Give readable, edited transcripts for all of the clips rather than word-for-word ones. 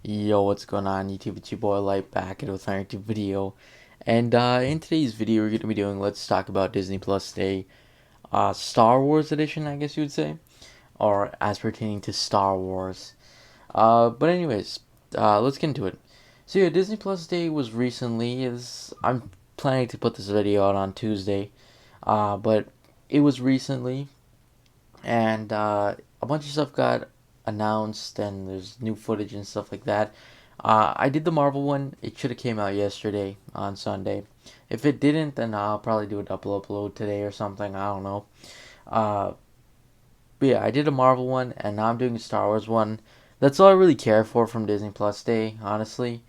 Yo, what's going on YouTube? It's your boy Light back with another YouTube video. And in today's video, we're going to be doing Let's Talk About Disney Plus Day, Star Wars edition, I guess you would say, or as pertaining to Star Wars. But anyways, let's get into it. So yeah, Disney Plus Day was recently. I'm planning to put this video out on Tuesday, but it was recently, and a bunch of stuff got announced, and there's new footage and stuff like that. I did the Marvel one. It should have came out yesterday on Sunday. If it didn't, then I'll probably do a double upload today or something. I don't know. Uh, but yeah, I did a Marvel one, and now I'm doing a Star Wars one. That's all I really care for from Disney Plus Day, honestly.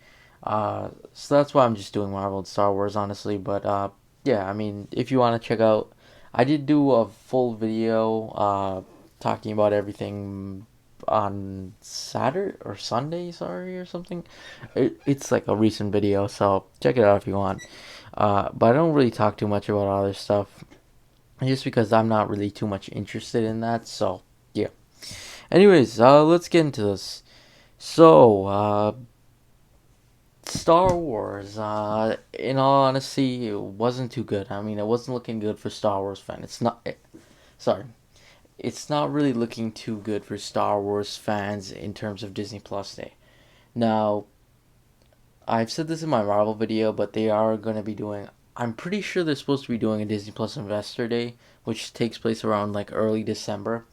So that's why I'm just doing Marvel and Star Wars, honestly. But yeah, I mean, if you want to check out, I did do a full video talking about everything on Saturday or Sunday, sorry, or something. It's like a recent video, so check it out if you want. But I don't really talk too much about other stuff, just because I'm not really too much interested in that. So yeah. Anyways, let's get into this. So, Star Wars, in all honesty, it wasn't too good. I mean, it wasn't looking good for Star Wars fan. Sorry, it's not really looking too good for Star Wars fans in terms of Disney Plus Day. Now, I've said this in my Marvel video, but they are going to be doing. I'm pretty sure they're supposed to be doing a Disney Plus Investor Day, which takes place around like early December.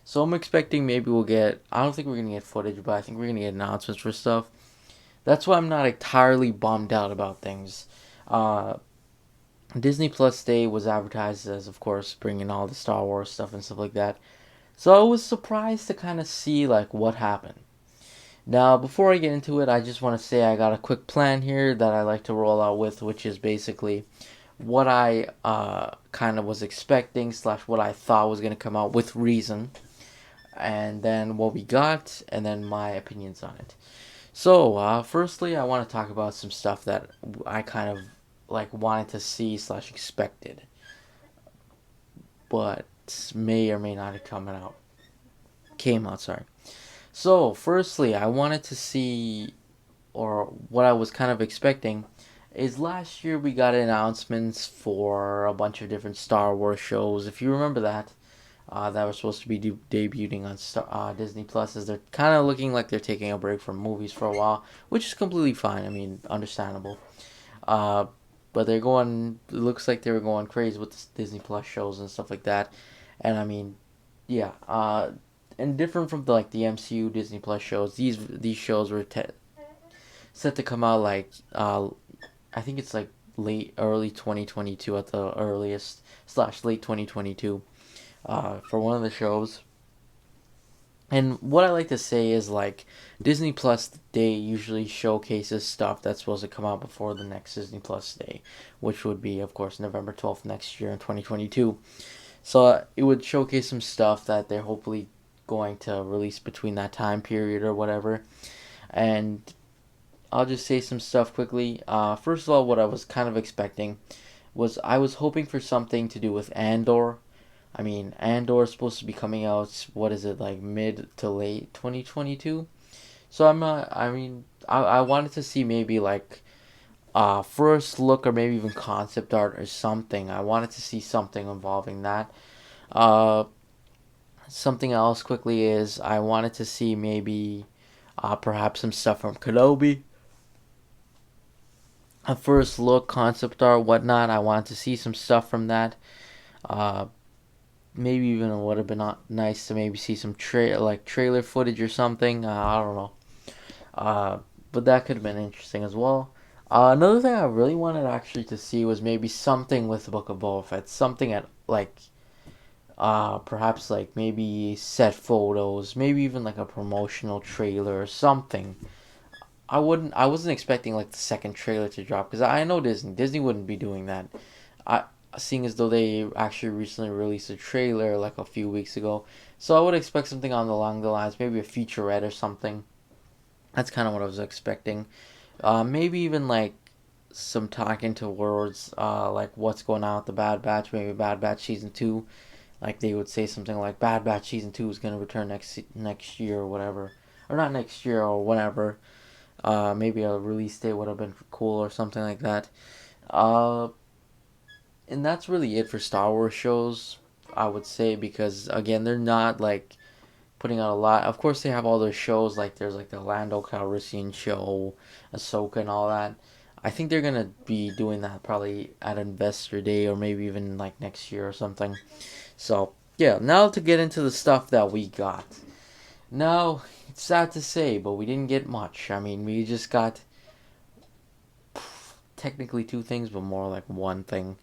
So I'm expecting maybe we'll get. I don't think we're gonna get footage, but I think we're gonna get announcements for stuff. That's why I'm not entirely bummed out about things. Uh, Disney Plus Day was advertised as, of course, bringing all the Star Wars stuff and stuff like that. So I was surprised to kind of see like what happened. Now, before I get into it, I just want to say I got a quick plan here that I like to roll out with, which is basically what I kind of was expecting slash what I thought was gonna come out with reason, and then what we got, and then my opinions on it. So, firstly, I want to talk about some stuff that I kind of like wanted to see slash expected, but may or may not have come out. Came out, sorry. So, firstly, I wanted to see, or what I was kind of expecting, is last year we got announcements for a bunch of different Star Wars shows. If you remember that, that were supposed to be debuting on Disney Plus, as they're kind of looking like they're taking a break from movies for a while, which is completely fine. I mean, understandable. Uh, but they're going. It looks like they were going crazy with the Disney Plus shows and stuff like that. And I mean, yeah. And different from the MCU Disney Plus shows, these shows were set to come out like I think it's like late early 2022 at the earliest slash late 2022 for one of the shows. And what I like to say is like Disney Plus Day usually showcases stuff that's supposed to come out before the next Disney Plus Day, which would be, of course, November 12th next year in 2022. So it would showcase some stuff that they're hopefully going to release between that time period or whatever. And I'll just say some stuff quickly. First of all, what I was kind of expecting was I was hoping for something to do with Andor. I mean, Andor is supposed to be coming out. What is it, like mid to late 2022? So I'm not. I mean, I wanted to see maybe like first look or maybe even concept art or something. I wanted to see something involving that. Uh, Something else quickly is I wanted to see maybe perhaps some stuff from Kenobi. A first look, concept art, whatnot. I wanted to see some stuff from that. Uh, Maybe even it would have been nice to maybe see some trailer footage or something. I don't know. Uh, but that could have been interesting as well. Another thing I really wanted actually to see was maybe something with the Book of Boba Fett. Something at like perhaps like maybe set photos, maybe even like a promotional trailer or something. I wasn't expecting like the second trailer to drop because I know Disney wouldn't be doing that. I Seeing as though they actually recently released a trailer like a few weeks ago, so I would expect something on along the lines, maybe a featurette or something. That's kind of what I was expecting. Maybe even like some talking towards like what's going on with the Bad Batch, maybe Bad Batch season two. Like they would say something like Bad Batch season two is gonna return next year or whatever, or not next year or whatever. Maybe a release date would have been cool or something like that. Uh, and that's really it for Star Wars shows, I would say, because again, they're not like putting out a lot. Of course, they have all their shows, like there's like the Lando Calrissian show, Ahsoka, and all that. I think they're gonna be doing that probably at Investor Day or maybe even like next year or something. So yeah, now to get into the stuff that we got. Now it's sad to say, but we didn't get much. I mean, we just got technically two things, but more like one thing.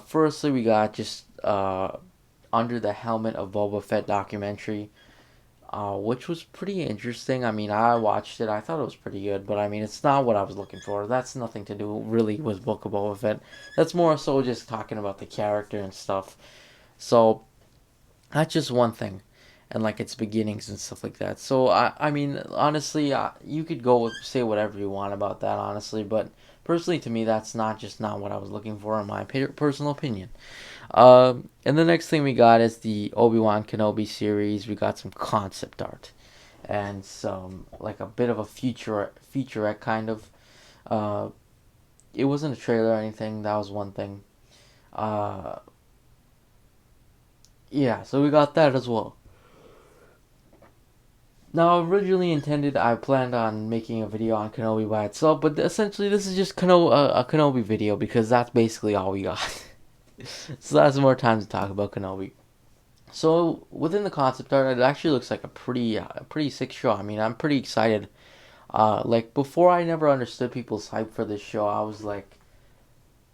Firstly, we got just Under the Helmet of Boba Fett documentary, which was pretty interesting. I mean, I watched it. I thought it was pretty good, but I mean, it's not what I was looking for. That's nothing to do really with Book of Boba Fett. That's more so just talking about the character and stuff. So that's just one thing, and like its beginnings and stuff like that. So I mean, honestly, you could go with, say whatever you want about that, honestly, but personally to me, that's not what I was looking for in my personal opinion. And the next thing we got is the Obi-Wan Kenobi series. We got some concept art and some like a bit of a featurette kind of. Uh, it wasn't a trailer or anything. That was one thing. Uh, yeah, so we got that as well. Now, originally intended, I planned on making a video on Kenobi by itself, but essentially this is just a Kenobi video because that's basically all we got. So that's more time to talk about Kenobi. So within the concept art, it actually looks like a pretty sick show. I mean, I'm pretty excited. Like before, I never understood people's hype for this show. I was like,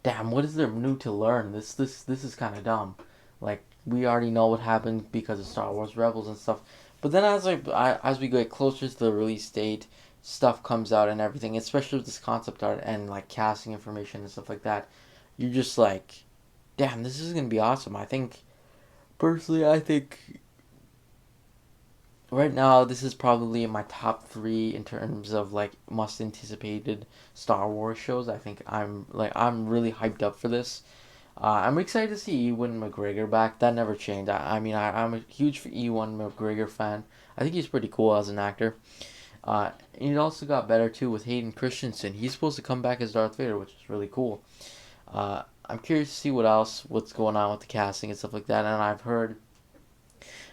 damn, what is there new to learn? This is kind of dumb. Like we already know what happened because of Star Wars Rebels and stuff. But then as we get closer to the release date, stuff comes out and everything, especially with this concept art and like casting information and stuff like that. You're just like, damn, this is gonna be awesome. I think right now this is probably in my top three in terms of like most anticipated Star Wars shows. I think I'm really hyped up for this. I'm excited to see Ewan McGregor back. That never changed. I'm a huge Ewan McGregor fan. I think he's pretty cool as an actor. And it also got better too with Hayden Christensen. He's supposed to come back as Darth Vader, which is really cool. I'm curious to see what's going on with the casting and stuff like that. And I've heard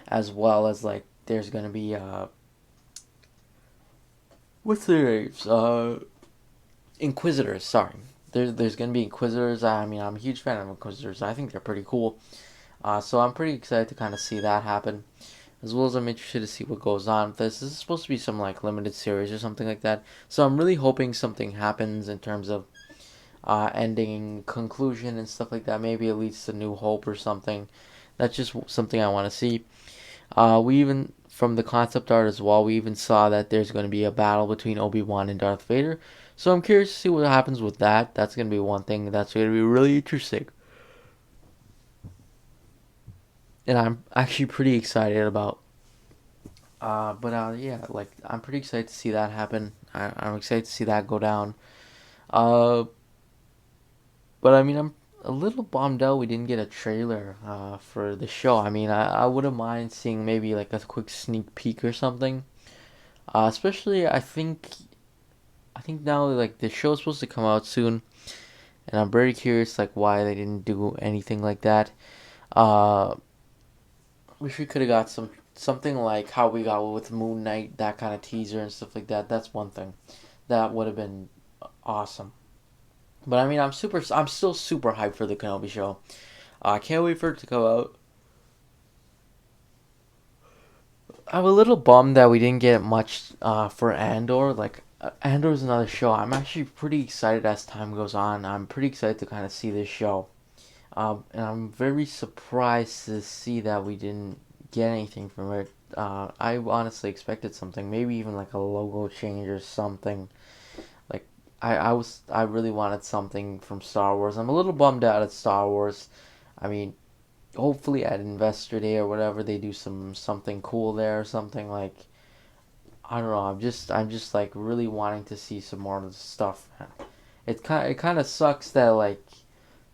as well as like there's gonna be what's their names? Inquisitors. Sorry, there's gonna be Inquisitors. I mean, I'm a huge fan of Inquisitors. I think they're pretty cool. So I'm pretty excited to kind of see that happen, as well as I'm interested to see what goes on with this. This is supposed to be some like limited series or something like that. So I'm really hoping something happens in terms of ending, conclusion, and stuff like that. Maybe it leads to New Hope or something. That's just something I want to see. We even from the concept art as well, we even saw that there's going to be a battle between Obi-Wan and Darth Vader. So I'm curious to see what happens with that. That's going to be one thing that's going to be really interesting. And I'm actually pretty excited about. But yeah, like I'm pretty excited to see that happen. I'm excited to see that go down. Uh, but I mean, I'm a little bummed out we didn't get a trailer for the show. I mean, I wouldn't mind seeing maybe like a quick sneak peek or something. Especially, I think now like the show's supposed to come out soon, and I'm very curious like why they didn't do anything like that. Uh, wish we could have got something like how we got with Moon Knight, that kind of teaser and stuff like that. That's one thing that would have been awesome. But I mean, I'm still super hyped for the Kenobi show. I can't wait for it to come out. I'm a little bummed that we didn't get much for Andor. Like Andor's another show. I'm actually pretty excited as time goes on. I'm pretty excited to kind of see this show. And I'm very surprised to see that we didn't get anything from it. I honestly expected something, maybe even like a logo change or something. Like I really wanted something from Star Wars. I'm a little bummed out at Star Wars. I mean, hopefully at Investor Day or whatever they do something cool there or something like. I don't know. I'm just like really wanting to see some more of the stuff. It kind of sucks that like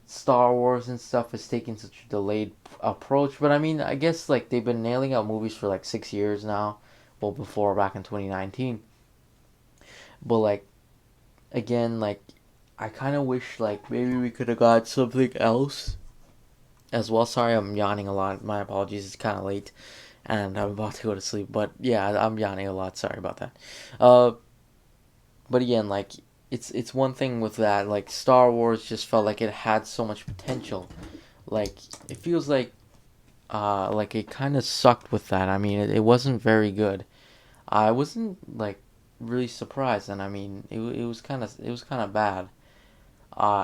Star Wars and stuff is taking such a delayed approach. But I mean, I guess like they've been nailing out movies for like 6 years now. Well, before back in 2019. But like again, like I kind of wish like maybe we could have got something else as well. Sorry, I'm yawning a lot. My apologies. It's kind of late, and I'm about to go to sleep. But yeah, I'm yawning a lot. Sorry about that. Uh, but again, like it's one thing with that. Like Star Wars just felt like it had so much potential. Like it feels like it kind of sucked with that. I mean, it wasn't very good. I wasn't like really surprised, and I mean, it was kind of bad.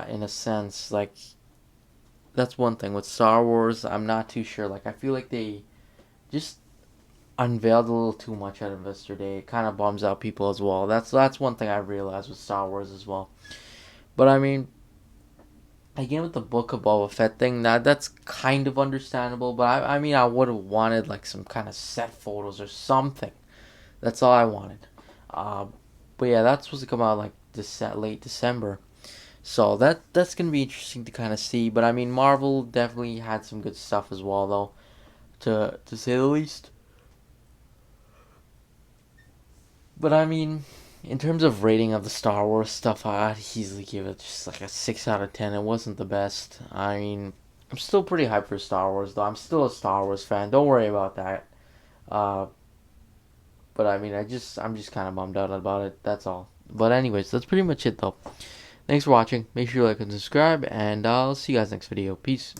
In a sense, like that's one thing with Star Wars. I'm not too sure. Like I feel like they just unveiled a little too much at Investor Day. It kind of bums out people as well. That's one thing I realized with Star Wars as well. But I mean, again with the Book of Boba Fett thing, that's kind of understandable. But I mean, I would have wanted like some kind of set photos or something. That's all I wanted. Uh, but yeah, that's supposed to come out like this late December. So that's gonna be interesting to kind of see. But I mean, Marvel definitely had some good stuff as well, though, to say the least. But I mean, in terms of rating of the Star Wars stuff, I'd easily give it just like a 6 out of 10. It wasn't the best. I mean, I'm still pretty hyped for Star Wars, though. I'm still a Star Wars fan. Don't worry about that. Uh, but I mean, I'm just kind of bummed out about it. That's all. But anyways, that's pretty much it, though. Thanks for watching. Make sure you like and subscribe, and I'll see you guys next video. Peace.